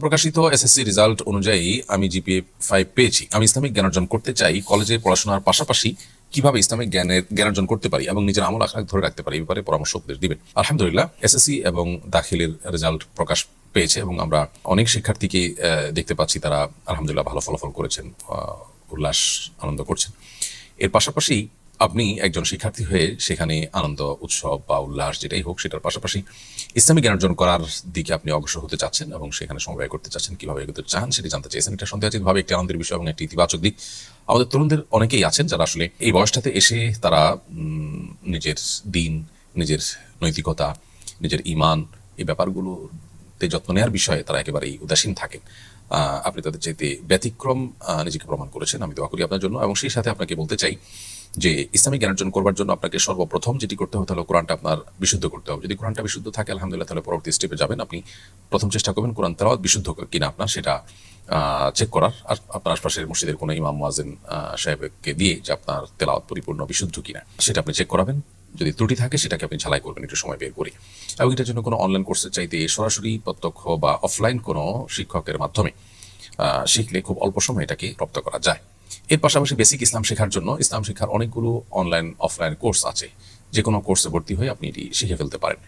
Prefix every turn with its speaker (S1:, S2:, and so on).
S1: প্রকাশিত SSC result অনুযায়ী আমি জিপিএ 5 পেয়েছি। আমি ইসলামিক জ্ঞান অর্জন করতে চাই। কলেজে পড়াশোনার পাশাপাশি কিভাবে ইসলামিক জ্ঞান অর্জন করতে পারি এবং নিজের আমল আখলাক ধরে রাখতে পারি, এই ব্যাপারে পরামর্শ উপদেশ দিবেন। আলহামদুলিল্লাহ, এসএসসি এবং দাখিলের রেজাল্ট প্রকাশ পেয়েছে এবং আমরা অনেক শিক্ষার্থীকে দেখতে পাচ্ছি তারা আলহামদুলিল্লাহ ভালো ফলাফল করেছেন, উল্লাস আনন্দ করছেন। এর পাশাপাশি আপনি একজন শিক্ষার্থী হয়ে সেখানে আনন্দ উৎসব বা উল্লাস যেটাই হোক সেটার পাশাপাশি ইসলামিক জ্ঞান অর্জন করার দিকে আপনি অগ্রসর হতে চাচ্ছেন এবং সেখানে সময় করতে চাচ্ছেন, কিভাবে এগোতে চান সেটি জানতে চাইছেন। এটা সন্দেহাতীতভাবে একটি আনন্দের বিষয় এবং একটি ইতিবাচক দিক। আমাদের তরুণদের অনেকেই আছেন যারা আসলে এই বয়সটাতে এসে তারা নিজের দিন, নিজের নৈতিকতা, নিজের ঈমান, এই ব্যাপারগুলোতে যত্ন নেওয়ার বিষয়ে তারা একেবারেই উদাসীন থাকেন। আপনি তাদের চাইতে ব্যতিক্রম নিজেকে প্রমাণ করেছেন। আমি দোয়া করি আপনার জন্য এবং সেই সাথে আপনাকে বলতে চাই যে ইসলামিক জ্ঞান অর্জন করবার জন্য আপনাকে সর্বপ্রথম যেটি করতে হবে হলো কোরআনটা আপনার বিশুদ্ধ করতে হবে। যদি কোরআনটা বিশুদ্ধ থাকে আলহামদুলিল্লাহ, তাহলে পরবর্তী স্টেপে যাবেন। আপনি প্রথম চেষ্টা করবেন কোরআন তেলাওয়াত বিশুদ্ধ কিনা আপনার সেটা চেক করার, আর আপনার আশপাশের মসজিদের কোনো ইমাম মুয়াজ্জিন সাহেবকে দিয়ে যে আপনার তেলাওয়াত পরিপূর্ণ বিশুদ্ধ কিনা সেটা আপনি চেক করাবেন। যদি ত্রুটি থাকে সেটাকে আপনি ঝালাই করবেন একটু সময় বের করে। এবং এটার জন্য কোনো অনলাইন কোর্সের চাইতে সরাসরি প্রত্যক্ষ বা অফলাইন কোনো শিক্ষকের মাধ্যমে শিখলে খুব অল্প সময় এটাকে প্রাপ্ত করা যায়। এর পাশাপাশি বেসিক ইসলাম শেখার জন্য ইসলাম শেখার অনেকগুলো অনলাইন অফলাইন কোর্স আছে। যে কোনো কোর্সে ভর্তি হয়ে আপনি এটি শিখে ফেলতে পারেন।